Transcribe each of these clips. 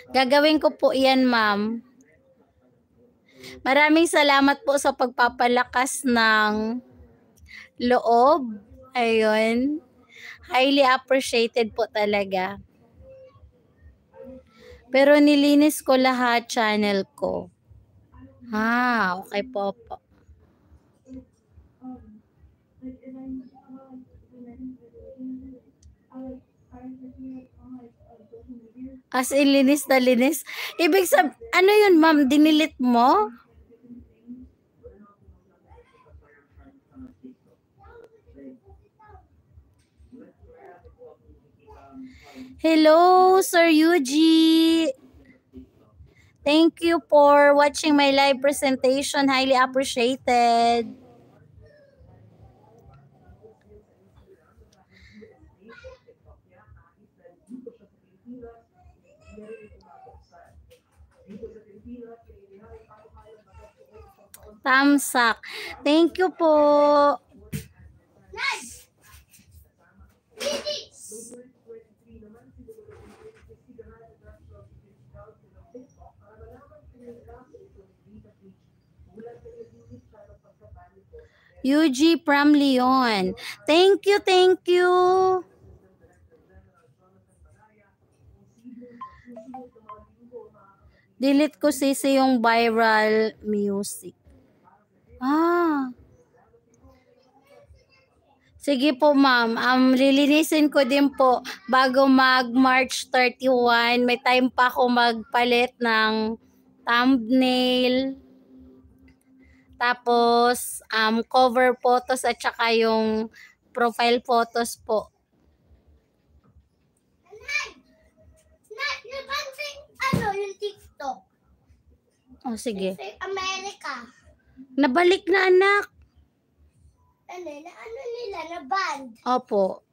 Gagawin ko po yan, ma'am. Maraming salamat po sa pagpapalakas ng loob. Ayun. Highly appreciated po talaga. Pero nilinis ko lahat channel ko. Okay po. As in, linis na linis. Ibig sabihin, ano yun, ma'am? Dinilit mo? Hello, Sir Yuji. Thank you for watching my live presentation. Highly appreciated. Tamsak. Thank you po. UG from Leon. Thank you, thank you. Delete ko sisi yung viral music. Sige po, ma'am. Lilinisin ko din po bago mag March 31. May time pa ako magpalit ng thumbnail. Tapos, cover photos at saka yung profile photos po. Yung TikTok. Sige. America. Nabalik na, anak. Ano nila, na-banned. Opo.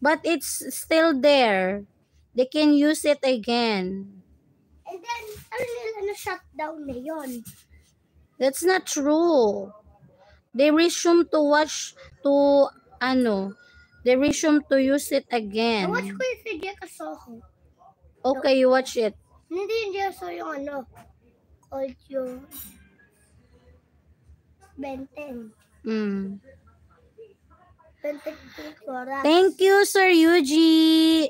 But it's still there. They can use it again. And then, nila na-shutdown na yun. That's not true. They resume to watch they resume to use it again. I-watch ko yung video Soho. Okay, you watch it. Hindi so yung called yung Benten. Thank you, Sir Yuji.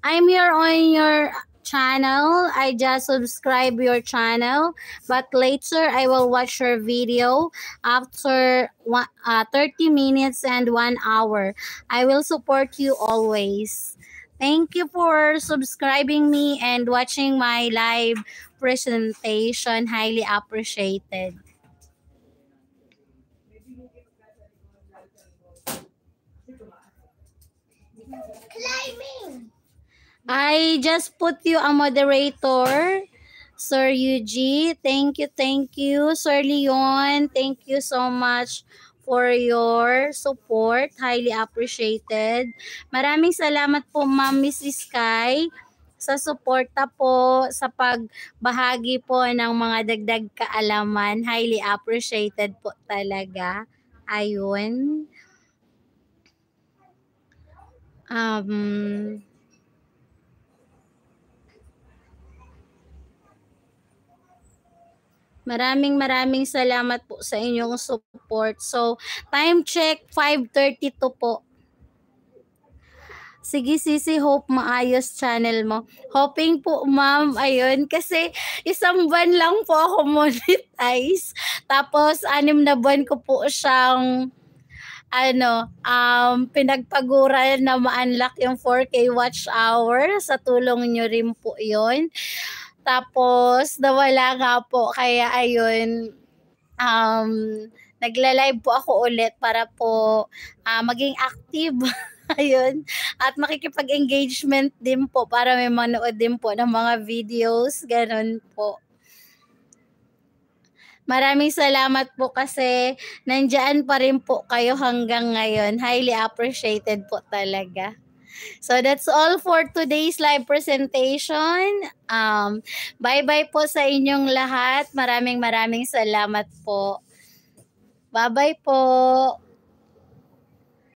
I'm here on your channel. I just subscribe your channel, but later I will watch your video after 30 minutes and 1 hour. I will support you always. Thank you for subscribing me and watching my live presentation. Highly appreciated. Climbing. I just put you a moderator, Sir Yuji. Thank you. Sir Leon, thank you so much for your support. Highly appreciated. Maraming salamat po, Ma'am Mrs. Sky, sa suporta po, sa pagbahagi po ng mga dagdag kaalaman. Highly appreciated po talaga. Ayun. Maraming salamat po sa inyong support. So, time check, 5:32 po. Sige, Sisi, hope maayos channel mo. Hoping po, ma'am, ayun. Kasi isang buwan lang po ako monetize. Tapos, 6 na buwan ko po siyang pinagpaguran na ma-unlock yung 4K watch hour. Sa tulong nyo rin po yun. Tapos, nawala nga po. Kaya, ayun, nagla-live po ako ulit para po maging active. Ayun. At makikipag-engagement din po para may manood din po ng mga videos. Ganun po. Maraming salamat po kasi nandiyan pa rin po kayo hanggang ngayon. Highly appreciated po talaga. So that's all for today's live presentation. Bye-bye po sa inyong lahat. Maraming salamat po. Bye-bye po.